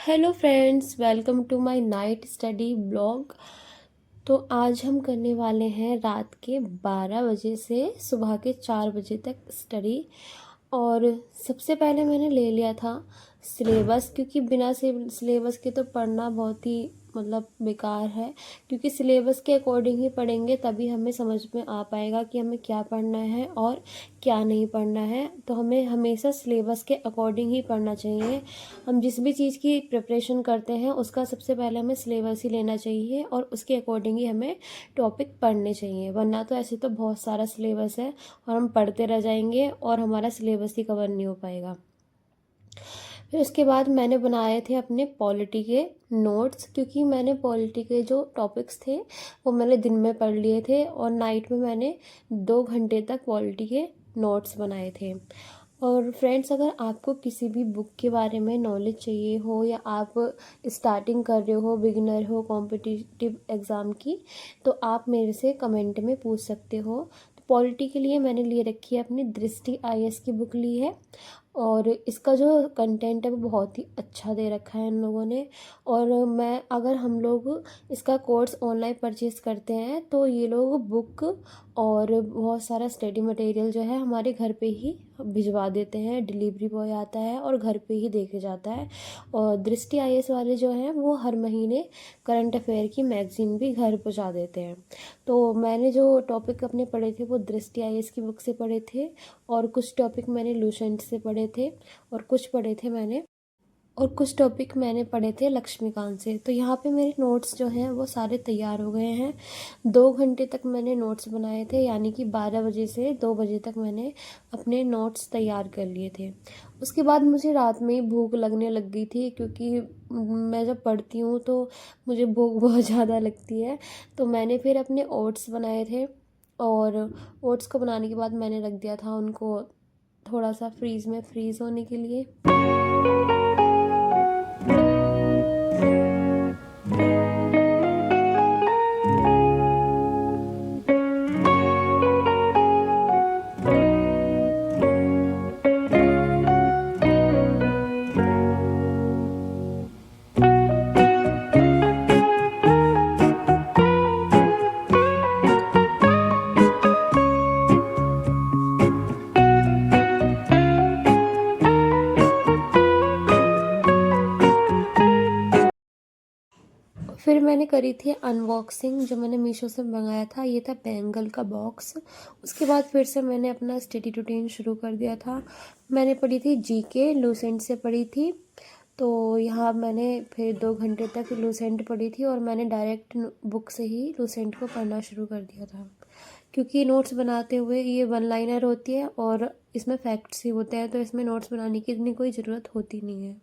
Hello friends, welcome to my night study blog. तो आज हम करने वाले हैं रात के 12 बजे से सुबह के 4 बजे तक स्टडी। और सबसे पहले मैंने ले लिया था सिलेबस, क्योंकि बिना सिलेबस के तो पढ़ना बहुत ही बेकार है। क्योंकि सिलेबस के अकॉर्डिंग ही पढ़ेंगे तभी हमें समझ में आ पाएगा कि हमें क्या पढ़ना है और क्या नहीं पढ़ना है। तो हमें हमेशा सिलेबस के अकॉर्डिंग ही पढ़ना चाहिए। हम जिस भी चीज़ की प्रिपरेशन करते हैं उसका सबसे पहले हमें सिलेबस ही लेना चाहिए और उसके अकॉर्डिंग ही हमें टॉपिक पढ़ने चाहिए। वरना तो ऐसे तो बहुत सारा सिलेबस है और हम पढ़ते रह जाएंगे और हमारा सिलेबस ही कवर नहीं हो पाएगा। फिर उसके बाद मैंने बनाए थे अपने पॉलिटी के नोट्स, क्योंकि मैंने पॉलिटी के जो टॉपिक्स थे वो मैंने दिन में पढ़ लिए थे और नाइट में मैंने 2 घंटे तक पॉलिटी के नोट्स बनाए थे। और फ्रेंड्स, अगर आपको किसी भी बुक के बारे में नॉलेज चाहिए हो या आप स्टार्टिंग कर रहे हो, बिगिनर हो कॉम्पिटिटिव एग्ज़ाम की, तो आप मेरे से कमेंट में पूछ सकते हो। तो पॉलिटी के लिए मैंने लिए रखी है अपनी दृष्टि आईएएस की बुक ली है और इसका जो कंटेंट है वो बहुत ही अच्छा दे रखा है इन लोगों ने। और अगर हम लोग इसका कोर्स ऑनलाइन परचेज़ करते हैं तो ये लोग बुक और बहुत सारा स्टडी मटेरियल जो है हमारे घर पे ही भिजवा देते हैं। डिलीवरी बॉय आता है और घर पे ही देके जाता है। और दृष्टि आईएएस वाले जो हैं वो हर महीने करंट अफेयर की मैगजीन भी घर पहुंचा देते हैं। तो मैंने जो टॉपिक अपने पढ़े थे वो दृष्टि आईएएस की बुक से पढ़े थे और कुछ टॉपिक मैंने लूसेंट से पढ़े थे और कुछ टॉपिक मैंने पढ़े थे लक्ष्मीकांत से। तो यहाँ पे मेरे नोट्स जो हैं वो सारे तैयार हो गए हैं। 2 घंटे तक मैंने नोट्स बनाए थे, यानी कि 12 बजे से 2 बजे तक मैंने अपने नोट्स तैयार कर लिए थे। उसके बाद मुझे रात में ही भूख लगने लग गई थी, क्योंकि मैं जब पढ़ती हूँ तो मुझे भूख बहुत ज़्यादा लगती है। तो मैंने फिर अपने ओट्स बनाए थे और ओट्स को बनाने के बाद मैंने रख दिया था उनको थोड़ा सा फ्रीज़ में फ्रीज़ होने के लिए। फिर मैंने करी थी अनबॉक्सिंग, जो मैंने मीशो से मंगाया था। ये था बैंगल का बॉक्स। उसके बाद फिर से मैंने अपना स्टडी रूटीन शुरू कर दिया था। मैंने पढ़ी थी जीके, लूसेंट से पढ़ी थी। तो यहाँ मैंने फिर 2 घंटे तक लूसेंट पढ़ी थी और मैंने डायरेक्ट बुक से ही लूसेंट को पढ़ना शुरू कर दिया था। क्योंकि नोट्स बनाते हुए ये 1 लाइनर होती है और इसमें फैक्ट्स ही होते हैं, तो इसमें नोट्स बनाने की इतनी कोई ज़रूरत होती नहीं है।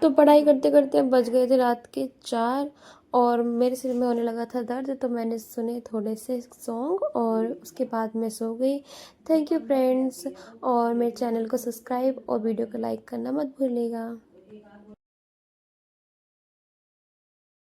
तो पढ़ाई करते करते बज गए थे रात के 4 और मेरे सिर में होने लगा था दर्द। तो मैंने सुने थोड़े से सॉन्ग और उसके बाद मैं सो गई। थैंक यू फ्रेंड्स, और मेरे चैनल को सब्सक्राइब और वीडियो को लाइक करना मत भूलिएगा।